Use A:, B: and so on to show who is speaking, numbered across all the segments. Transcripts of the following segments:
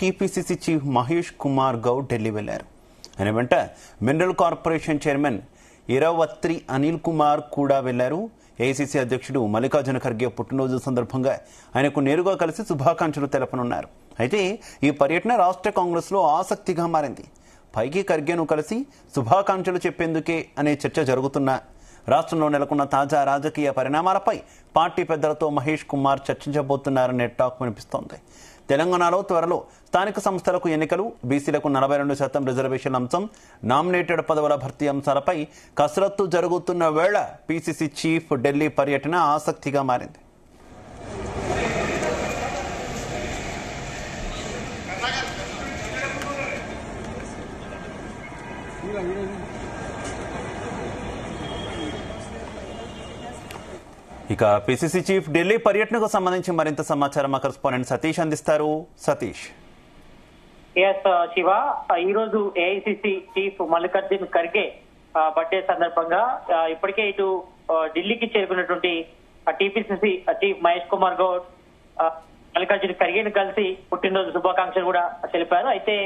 A: TPCC chief Mahesh Kumar Goud Delhi వెళ్లారు. ఆయన వెంట mineral corporation chairman Iravatri Anil Kumar కూడా వెళ్లారు. ఏఐసీసీ అధ్యక్షుడు మల్లికార్జున ఖర్గే పుట్టినరోజు సందర్భంగా ఆయనకు నేరుగా కలిసి శుభాకాంక్షలు తెలపనున్నారు. అయితే ఈ పర్యటన రాష్ట్ర కాంగ్రెస్ లో ఆసక్తిగా మారింది. పైకి ఖర్గేను కలిసి శుభాకాంక్షలు చెప్పేందుకే అనే చర్చ జరుగుతున్నా రాష్ట్రంలో నెలకొన్న తాజా రాజకీయ పరిణామాలపై పార్టీ పెద్దలతో మహేష్ కుమార్ చర్చించబోతున్నారనే టాక్ వినిపిస్తోంది. తెలంగాణలో త్వరలో స్థానిక సంస్థలకు ఎన్నికలు, బీసీలకు 42% రిజర్వేషన్ అంశం, నామినేటెడ్ పదవుల భర్తీ అంశాలపై కసరత్తు జరుగుతున్న వేళ పీసీసీ చీఫ్ ఢిల్లీ పర్యటన ఆసక్తిగా మారింది. ఇక పీసీసీ చీఫ్ ఢిల్లీ పర్యటనకు సంబంధించి మరింత సమాచారం మా కరెస్పాండెంట్ సతీష్ అందిస్తారు. సతీష్.
B: శివ, ఈ రోజు AICC chief Mallikarjuna Kharge birthday సందర్భంగా ఇప్పటికే ఇటు ఢిల్లీకి చేరుకున్నటువంటి టీపీసీసీ చీఫ్ మహేష్ కుమార్ గౌడ్ మల్లికార్జున ఖర్గేని కలిసి పుట్టినరోజు శుభాకాంక్షలు కూడా తెలిపారు. అయితే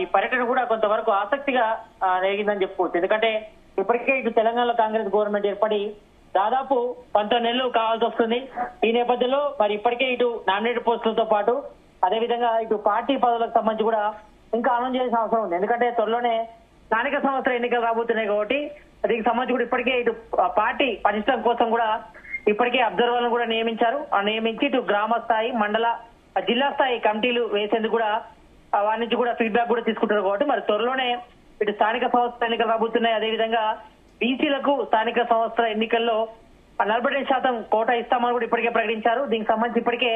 B: ఈ పర్యటన కూడా కొంతవరకు ఆసక్తిగా రేగిందని చెప్పుకోవచ్చు. ఎందుకంటే ఇప్పటికే ఇటు తెలంగాణలో కాంగ్రెస్ గవర్నమెంట్ ఏర్పడి దాదాపు 19 నెలలు కావాల్సి వస్తుంది. ఈ నేపథ్యంలో మరి ఇప్పటికే ఇటు నామినేటెడ్ పోస్టులతో పాటు అదేవిధంగా ఇటు పార్టీ పదవులకు సంబంధించి కూడా ఇంకా అనౌన్స్ చేయాల్సిన అవసరం ఉంది. ఎందుకంటే త్వరలోనే స్థానిక సంస్థల ఎన్నికలు రాబోతున్నాయి కాబట్టి దీనికి సంబంధించి కూడా ఇప్పటికే ఇటు పార్టీ పటిష్టం కోసం కూడా ఇప్పటికే అబ్జర్వర్లను కూడా నియమించి ఇటు గ్రామ స్థాయి, మండల, జిల్లా స్థాయి కమిటీలు వేసేందుకు కూడా వారి నుంచి కూడా ఫీడ్బ్యాక్ కూడా తీసుకుంటారు కాబట్టి మరి త్వరలోనే ఇటు స్థానిక సంస్థల ఎన్నికలు రాబోతున్నాయి. అదేవిధంగా బీసీలకు స్థానిక సంస్థల ఎన్నికల్లో 42% కోటా ఇస్తామని కూడా ఇప్పటికే ప్రకటించారు. దీనికి సంబంధించి ఇప్పటికే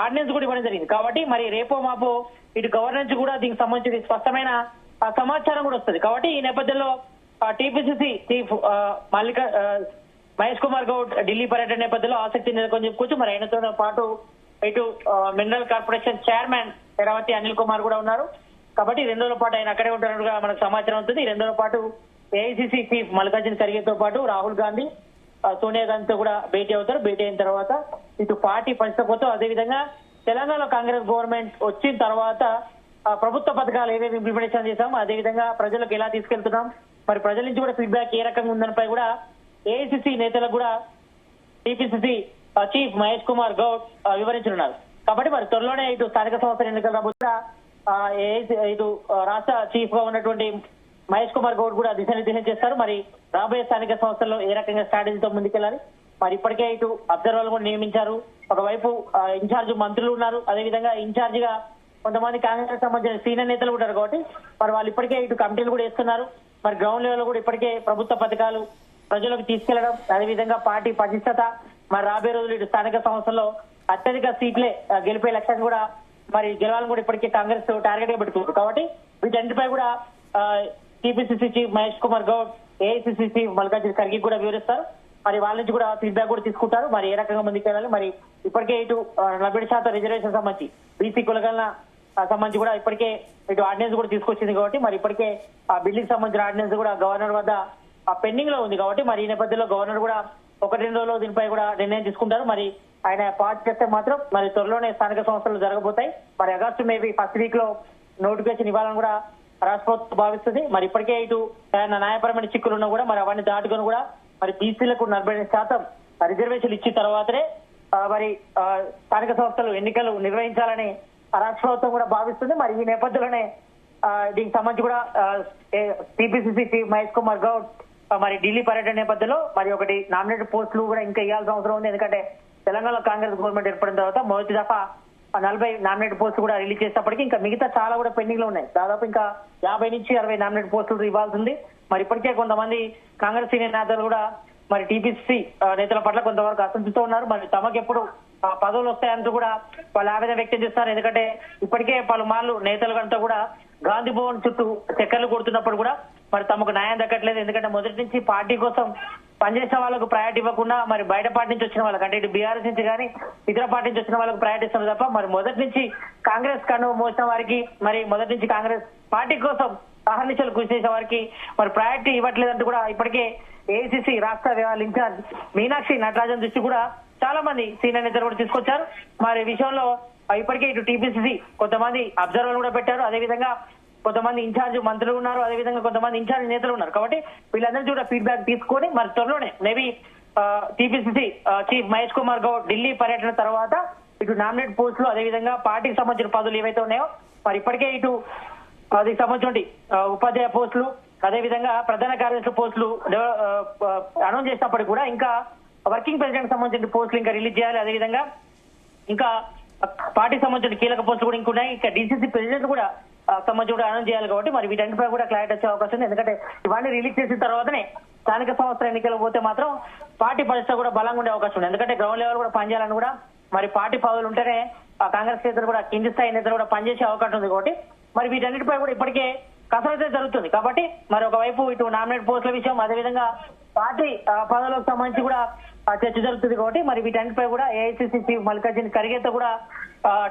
B: ఆర్డినెన్స్ కూడా ఇవ్వడం జరిగింది. కాబట్టి మరి రేపో మాపో ఇటు గవర్నెన్స్ కూడా దీనికి సంబంధించి స్పష్టమైన సమాచారం కూడా వస్తుంది. కాబట్టి ఈ నేపథ్యంలో టీపీసీసీ చీఫ్ మహేష్ కుమార్ గౌడ్ ఢిల్లీ పర్యటన నేపథ్యంలో ఆసక్తి నెలకొని చెప్పుకోవచ్చు. మరి ఆయనతో పాటు ఇటు mineral corporation chairman Iravatri Anil Kumar కూడా ఉన్నారు. కాబట్టి 2 రోజుల పాటు ఆయన అక్కడే ఉంటున్నట్టుగా మనకు సమాచారం ఉంటుంది. ఈ 2 రోజుల పాటు ఏఐసీసీ చీఫ్ మల్లికార్జున ఖర్గేతో పాటు రాహుల్ గాంధీ, సోనియా గాంధీతో కూడా భేటీ అవుతారు. భేటీ అయిన తర్వాత ఇటు పార్టీ పరిస్థితితో అదేవిధంగా తెలంగాణలో కాంగ్రెస్ గవర్నమెంట్ వచ్చిన తర్వాత ప్రభుత్వ పథకాలు ఏవేవి ఇంప్లిమెంటేషన్ చేశాం, అదేవిధంగా ప్రజలకు ఎలా తీసుకెళ్తున్నాం, మరి ప్రజల నుంచి కూడా ఫీడ్బ్యాక్ ఏ రకంగా ఉందనిపై కూడా ఏఐసీసీ నేతలకు కూడా టీపీసీసీ చీఫ్ మహేష్ కుమార్ గౌడ్ వివరించనున్నారు. కాబట్టి మరి త్వరలోనే ఇటు స్థానిక సంస్థల ఎన్నికల రాబోతున్న ఇటు రాష్ట్ర చీఫ్ గా ఉన్నటువంటి మహేష్ కుమార్ గౌడ్ కూడా దిశానిర్దేశం చేస్తారు. మరి రాబోయే స్థానిక సంస్థల్లో ఏ రకంగా స్ట్రాటజీతో ముందుకెళ్లాలి, మరి ఇప్పటికే ఇటు అబ్జర్వర్లు కూడా నియమించారు. ఒకవైపు ఇన్ఛార్జ్ మంత్రులు ఉన్నారు, అదేవిధంగా ఇన్ఛార్జ్ గా కొంతమంది కాంగ్రెస్ సంబంధించిన సీనియర్ నేతలు ఉంటారు. కాబట్టి మరి వాళ్ళు ఇప్పటికే ఇటు కమిటీలు కూడా వేస్తున్నారు. మరి గ్రౌండ్ లెవెల్ కూడా ఇప్పటికే ప్రభుత్వ పథకాలు ప్రజలకు తీసుకెళ్లడం, అదేవిధంగా పార్టీ పటిష్టత, మరి రాబోయే రోజులు ఇటు స్థానిక సంస్థల్లో అత్యధిక సీట్లే గెలిపే లక్ష్యాన్ని కూడా మరి గెలవాలని కూడా ఇప్పటికే కాంగ్రెస్ టార్గెట్ గా పెట్టుకుంటారు. కాబట్టి వీటన్నిటిపై కూడా TPCC chief Mahesh Kumar Goud AICC chief Mallikarjuna Kharge కూడా వివరిస్తారు. మరి వాళ్ళ నుంచి కూడా ఫీడ్బ్యాక్ కూడా తీసుకుంటారు. మరి ఏ రకంగా ముందుకెళ్ళాలి, మరి ఇప్పటికే ఇటు 40% రిజర్వేషన్ సంబంధించి బీసీ కులగలన సంబంధించి కూడా ఇప్పటికే ఇటు ఆర్డినెన్స్ కూడా తీసుకొచ్చింది. కాబట్టి మరి ఇప్పటికే ఆ బిల్లుకి సంబంధించిన ఆర్డినెన్స్ కూడా గవర్నర్ వద్ద పెండింగ్ లో ఉంది. కాబట్టి మరి ఈ నేపథ్యంలో గవర్నర్ కూడా 1-2 రోజుల్లో దీనిపై కూడా నిర్ణయం తీసుకుంటారు. మరి ఆయన పాస్ చేస్తే మాత్రం మరి త్వరలోనే స్థానిక సంస్థలు జరగబోతాయి. మరి ఆగస్టు మేబీ ఫస్ట్ వీక్ లో నోటిఫికేషన్ ఇవ్వాలని కూడా రాష్ట్ర ప్రభుత్వం భావిస్తుంది. మరి ఇప్పటికే ఇటు న్యాయపరమైన చిక్కులు ఉన్నా కూడా మరి అవన్నీ దాటుకొని కూడా మరి బీసీలకు 42% రిజర్వేషన్లు ఇచ్చిన తర్వాతనే మరి స్థానిక సంస్థలు ఎన్నికలు నిర్వహించాలని రాష్ట్ర ప్రభుత్వం కూడా భావిస్తుంది. మరి ఈ నేపథ్యంలోనే దీనికి సంబంధించి కూడా టీపీసీసీ చీఫ్ మహేష్ కుమార్ గౌడ్ మరి ఢిల్లీ పర్యటన నేపథ్యంలో మరి ఒకటి నామినేటెడ్ పోస్టులు కూడా ఇంకా ఇవ్వాల్సిన అవసరం ఉంది. ఎందుకంటే తెలంగాణలో కాంగ్రెస్ గవర్నమెంట్ ఏర్పడిన తర్వాత మొదటి దఫా 40 నామినేటెడ్ పోస్టులు కూడా రిలీజ్ చేసేటప్పటికి ఇంకా మిగతా చాలా కూడా పెండింగ్ లో ఉన్నాయి. దాదాపు ఇంకా 50 నుంచి 60 నామినేటెడ్ పోస్టులు ఇవ్వాల్సి ఉంది. మరి ఇప్పటికే కొంతమంది కాంగ్రెస్ సీనియర్ నేతలు కూడా మరి టీపీసీ నేతల పట్ల కొంతవరకు అసంతృప్తితో ఉన్నారు. మరి తమకు ఎప్పుడు పదవులు వస్తాయంటూ కూడా వాళ్ళు ఆవేదన వ్యక్తం చేస్తారు. ఎందుకంటే ఇప్పటికే పలుమార్లు నేతలుగంతా కూడా గాంధీ భవన్ చుట్టూ చక్కర్లు కొడుతున్నప్పుడు కూడా మరి తమకు న్యాయం దక్కట్లేదు. ఎందుకంటే మొదటి నుంచి పార్టీ కోసం పనిచేసిన వాళ్ళకు ప్రయారిటీ ఇవ్వకుండా మరి బయట పార్టీ నుంచి వచ్చిన వాళ్ళకి, అంటే ఇటు బీఆర్ఎస్ నుంచి కానీ ఇతర పార్టీ నుంచి వచ్చిన వాళ్ళకి ప్రయారిటీ ఇస్తున్నారు తప్ప మరి మొదటి నుంచి కాంగ్రెస్ కన్ను మోసిన వారికి, మరి మొదటి నుంచి కాంగ్రెస్ పార్టీ కోసం అహర్నిశలు కృషి చేసే వారికి మరి ప్రయారిటీ ఇవ్వట్లేదంటూ కూడా ఇప్పటికే ఏఐసీసీ రాష్ట్ర వ్యవహారాల ఇన్ఛార్జ్ మీనాక్షి నటరాజన్ దృష్టి కూడా చాలా మంది సీనియర్ నేతలు కూడా తీసుకొచ్చారు. మరి విషయంలో ఇప్పటికే ఇటు టీపీసీసీ కొంతమంది అబ్జర్వర్లు కూడా పెట్టారు. అదేవిధంగా కొంతమంది ఇన్ఛార్జ్ మంత్రులు ఉన్నారు, అదేవిధంగా కొంతమంది ఇన్ఛార్జ్ నేతలు ఉన్నారు. కాబట్టి వీళ్ళందరూ కూడా ఫీడ్బ్యాక్ తీసుకొని మరి త్వరలోనే maybe TPCC chief Mahesh Kumar Goud Delhi పర్యటన తర్వాత ఇటు నామినేట్ పోస్టులు అదేవిధంగా పార్టీకి సంబంధించిన పదవులు ఏవైతే ఉన్నాయో మరి ఇప్పటికే ఇటు అది సంబంధించిన ఉపాధ్యాయ పోస్టులు అదేవిధంగా ప్రధాన కార్యదర్శి పోస్టులు అనౌన్స్ చేసినప్పటికీ కూడా ఇంకా వర్కింగ్ ప్రెసిడెంట్ సంబంధించిన పోస్టులు ఇంకా రిలీజ్ చేయాలి. అదేవిధంగా ఇంకా పార్టీకి సంబంధించిన కీలక పోస్టులు కూడా ఇంకున్నాయి. ఇంకా డీసీసీ ప్రెసిడెంట్ కూడా సంబంధించి కూడా అనౌన్స్ చేయాలి. కాబట్టి మరి వీటన్నిటిపై కూడా క్లారిటీ వచ్చే అవకాశం ఉంది. ఎందుకంటే ఇవన్నీ రిలీజ్ చేసిన తర్వాతనే స్థానిక సంస్థల ఎన్నికలు పోతే మాత్రం పార్టీ పరిస్థితి కూడా బలంగా ఉండే అవకాశం ఉంది. ఎందుకంటే గ్రౌండ్ లెవెల్ కూడా పనిచేయాలని కూడా మరి పార్టీ పదవులు ఉంటేనే కాంగ్రెస్ నేతలు కూడా కింది స్థాయి నేతలు కూడా పనిచేసే అవకాశం ఉంది. కాబట్టి మరి వీటన్నిటిపై కూడా ఇప్పటికే కసరత్తు జరుగుతుంది. కాబట్టి మరి ఒకవైపు ఇటు నామినేట్ పోస్టుల విషయం అదేవిధంగా పార్టీ పదవులకు సంబంధించి కూడా చర్చ జరుగుతుంది. కాబట్టి మరి వీటన్నిటిపై కూడా ఏఐసీసీ చీఫ్ మల్లికార్జున ఖర్గేతో కూడా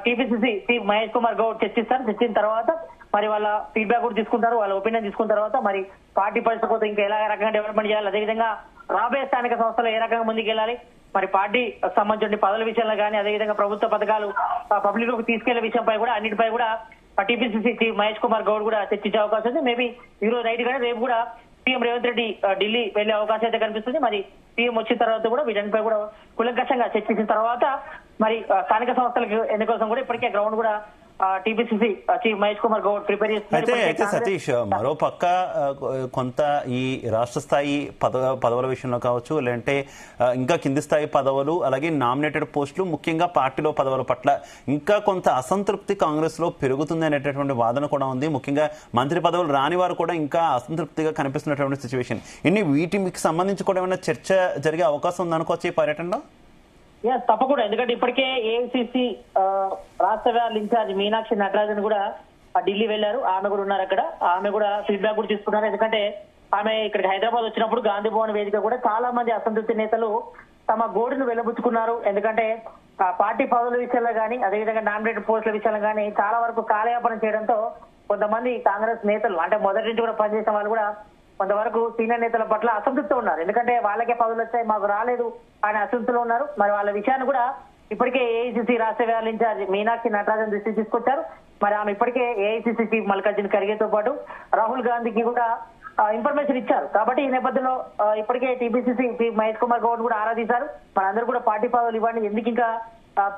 B: టీపీసీసీ చీఫ్ మహేష్ కుమార్ గౌడ్ చర్చిస్తారు. చర్చిన తర్వాత మరి వాళ్ళ ఫీడ్బ్యాక్ కూడా తీసుకుంటారు, వాళ్ళ ఒపీనియన్ తీసుకున్న తర్వాత మరి పార్టీ పరిస్థితి ఇంకా ఎలా రకంగా డెవలప్మెంట్ చేయాలి, అదేవిధంగా రాబోయే స్థానిక సంస్థలు ఏ రకంగా ముందుకెళ్లాలి, మరి పార్టీ సంబంధించిన పదవుల విషయంలో కానీ అదేవిధంగా ప్రభుత్వ పథకాలు పబ్లిక్ లోకి తీసుకెళ్లే విషయంపై కూడా అన్నిటిపై కూడా టీపీసీసీ చీఫ్ మహేష్ కుమార్ గౌడ్ కూడా చర్చించే అవకాశం ఉంది. మేబీ ఈ రోజు నైట్ కానీ రేపు కూడా సీఎం రేవంత్ రెడ్డి ఢిల్లీ వెళ్లే అవకాశం అయితే కనిపిస్తుంది. మరి సీఎం వచ్చిన తర్వాత కూడా వీటన్నిపై కూడా కులంకషంగా చర్చించిన తర్వాత మరి స్థానిక సంస్థలకు ఎన్నికల కోసం కూడా ఇప్పటికే గ్రౌండ్ కూడా TPCC chief Mahesh Kumar Goud prepare చేస్తున్నారు.
A: అయితే సతీష్, మరో పక్క కొంత ఈ రాష్ట్ర స్థాయి పదవుల విషయంలో కావచ్చు, లేదంటే ఇంకా కింది స్థాయి పదవులు, అలాగే నామినేటెడ్ పోస్టులు, ముఖ్యంగా పార్టీలో పదవుల పట్ల ఇంకా కొంత అసంతృప్తి కాంగ్రెస్ లో పెరుగుతుంది అనేటటువంటి వాదన కూడా ఉంది. ముఖ్యంగా మంత్రి పదవులు రాని వారు కూడా ఇంకా అసంతృప్తిగా కనిపిస్తున్నటువంటి సిచ్యువేషన్. వీటికి సంబంధించి కూడా ఏమైనా చర్చ జరిగే అవకాశం ఉందనుకోవచ్చు ఈ పర్యటనలో?
B: తప్పకుండా. ఎందుకంటే ఇప్పటికే ఏఐసీసీ రాష్ట్ర వ్యాప్త ఇన్ఛార్జ్ మీనాక్షి నటరాజన్ కూడా ఢిల్లీ వెళ్లారు. ఆమె కూడా ఉన్నారు అక్కడ. ఆమె కూడా ఫీడ్బ్యాక్ కూడా తీసుకున్నారు. ఎందుకంటే ఆమె ఇక్కడికి హైదరాబాద్ వచ్చినప్పుడు గాంధీ భవన్ వేదిక కూడా చాలా మంది అసంతృప్తి నేతలు తమ గోడును వెల్లబుచ్చుకున్నారు. ఎందుకంటే పార్టీ పదవుల విషయంలో కానీ అదేవిధంగా నామినేటెడ్ పోస్టుల విషయంలో కానీ చాలా వరకు కాలయాపన చేయడంతో కొంతమంది కాంగ్రెస్ నేతలు అంటే మొదటి నుంచి కూడా పనిచేసిన వాళ్ళు కూడా కొంతవరకు సీనియర్ నేతల పట్ల అసంతృప్తి ఉన్నారు. ఎందుకంటే వాళ్ళకే పదవులు వచ్చాయి, మాకు రాలేదు అనే అసంతృప్తిలో ఉన్నారు. మరి వాళ్ళ విషయాన్ని కూడా ఇప్పటికే ఏఐసీసీ రాష్ట్ర వ్యాప్త ఇన్ఛార్జ్ మీనాక్షి నటరాజన్ దృష్టికి తీసుకొచ్చారు. మరి ఆమె ఇప్పటికే ఏఐసీసీ చీఫ్ మల్లికార్జున ఖర్గేతో పాటు రాహుల్ గాంధీకి కూడా ఇన్ఫర్మేషన్ ఇచ్చారు. కాబట్టి ఈ నేపథ్యంలో ఇప్పటికే టీపీసీసీ చీఫ్ మహేష్ కుమార్ గౌడ్ కూడా ఆరాధించారు. మనందరూ కూడా పార్టీ పదవులు ఇవ్వండి, ఎందుకు ఇంకా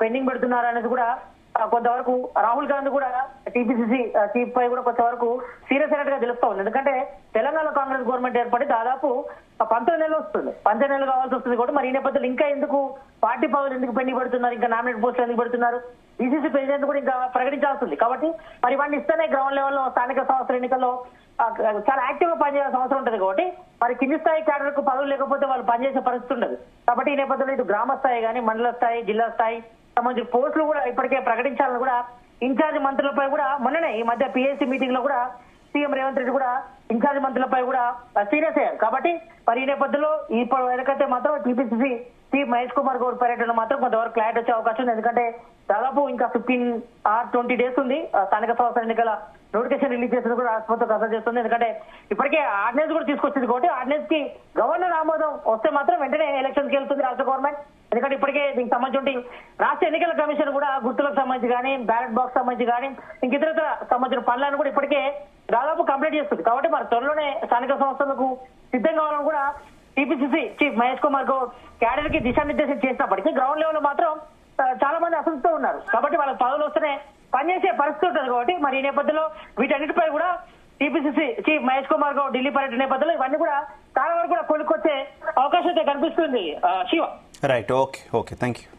B: పెండింగ్ పెడుతున్నారు అనేది కూడా కొంతవరకు రాహుల్ గాంధీ కూడా టీపీసీసీ చీఫ్ పై కూడా కొంతవరకు సీరియస్ అయినట్టుగా తెలుస్తా ఉంది. ఎందుకంటే తెలంగాణ కాంగ్రెస్ గవర్నమెంట్ ఏర్పడి దాదాపు 19 నెలలు వస్తుంది, 19 నెలలు కావాల్సి వస్తుంది. కూడా మరి ఈ నేపథ్యంలో ఇంకా ఎందుకు పార్టీ పదవులు ఎందుకు పెండింగ్ పెడుతున్నారు, ఇంకా నామినేట్ పోస్టులు ఎందుకు పెడుతున్నారు, బీసీసీ ప్రెసిడెంట్ కూడా ఇంకా ప్రకటించాల్సింది. కాబట్టి మరి ఇవన్నీ ఇస్తేనే గ్రౌండ్ లెవెల్లో స్థానిక సంస్థల ఎన్నికల్లో చాలా యాక్టివ్ గా పనిచేయాల్సిన అవసరం ఉంటుంది. కాబట్టి మరి కింది స్థాయి క్యాడర్ కు పదవులు లేకపోతే వాళ్ళు పనిచేసే పరిస్థితి ఉండదు. కాబట్టి ఈ నేపథ్యంలో ఇటు గ్రామ స్థాయి కానీ మండల స్థాయి జిల్లా స్థాయి సంబంధించిన పోస్టులు కూడా ఇప్పటికే ప్రకటించాలని కూడా ఇన్ఛార్జ్ మంత్రులపై కూడా మొన్ననే ఈ మధ్య పిఎస్సీ మీటింగ్ లో కూడా సీఎం రేవంత్ రెడ్డి కూడా ఇన్ఛార్జ్ మంత్రులపై కూడా సీరియస్ అయ్యారు. కాబట్టి మరి ఈ నేపథ్యంలో ఇప్పుడు వెనకైతే మాత్రం టీపీసీసీ చీఫ్ మహేష్ కుమార్ గౌడ్ పర్యటన మాత్రం కొంతవరకు క్లారిటీ వచ్చే అవకాశం ఉంది. ఎందుకంటే దాదాపు ఇంకా 15 or 20 days ఉంది స్థానిక సంస్థల ఎన్నికల నోటిఫికేషన్ రిలీజ్ చేసేందుకు కూడా రాష్ట్రపతి కసరత్తు చేస్తుంది. ఎందుకంటే ఇప్పటికే ఆర్డినెన్స్ కూడా తీసుకొచ్చింది. కాబట్టి ఆర్డినెన్స్ కి గవర్నర్ ఆమోదం వస్తే మాత్రం వెంటనే ఎలక్షన్ కి వెళ్తుంది రాష్ట్ర గవర్నమెంట్. ఎందుకంటే ఇప్పటికే దీనికి సంబంధించి రాష్ట్ర ఎన్నికల కమిషన్ కూడా గుర్తులకు సంబంధించి కానీ బ్యాలెట్ బాక్స్ సంబంధించి కానీ ఇంక ఇతర సంబంధించిన పనులను కూడా ఇప్పటికే దాదాపు కంప్లీట్ చేస్తుంది. కాబట్టి మరి త్వరలోనే స్థానిక సంస్థలకు సిద్ధం కావాలని కూడా TPCC chief Mahesh Kumar Goud cadre కి దిశానిర్దేశం చేసినప్పటికీ గ్రౌండ్ లెవెల్ లో మాత్రం చాలా మంది అసంతృప్తితో ఉన్నారు. కాబట్టి వాళ్ళకి పదవులు వస్తేనే పనిచేసే పరిస్థితి ఉంటుంది. కాబట్టి మరి ఈ నేపథ్యంలో వీటన్నిటిపై కూడా టీపీసీసీ చీఫ్ మహేష్ కుమార్ గౌడ్ ఢిల్లీ పర్యటన నేపథ్యంలో ఇవన్నీ కూడా చాలా వరకు కూడా కొనుక్కొచ్చే అవకాశం అయితే కనిపిస్తుంది. Shiva,
A: right, okay, thank you.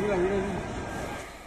C: Video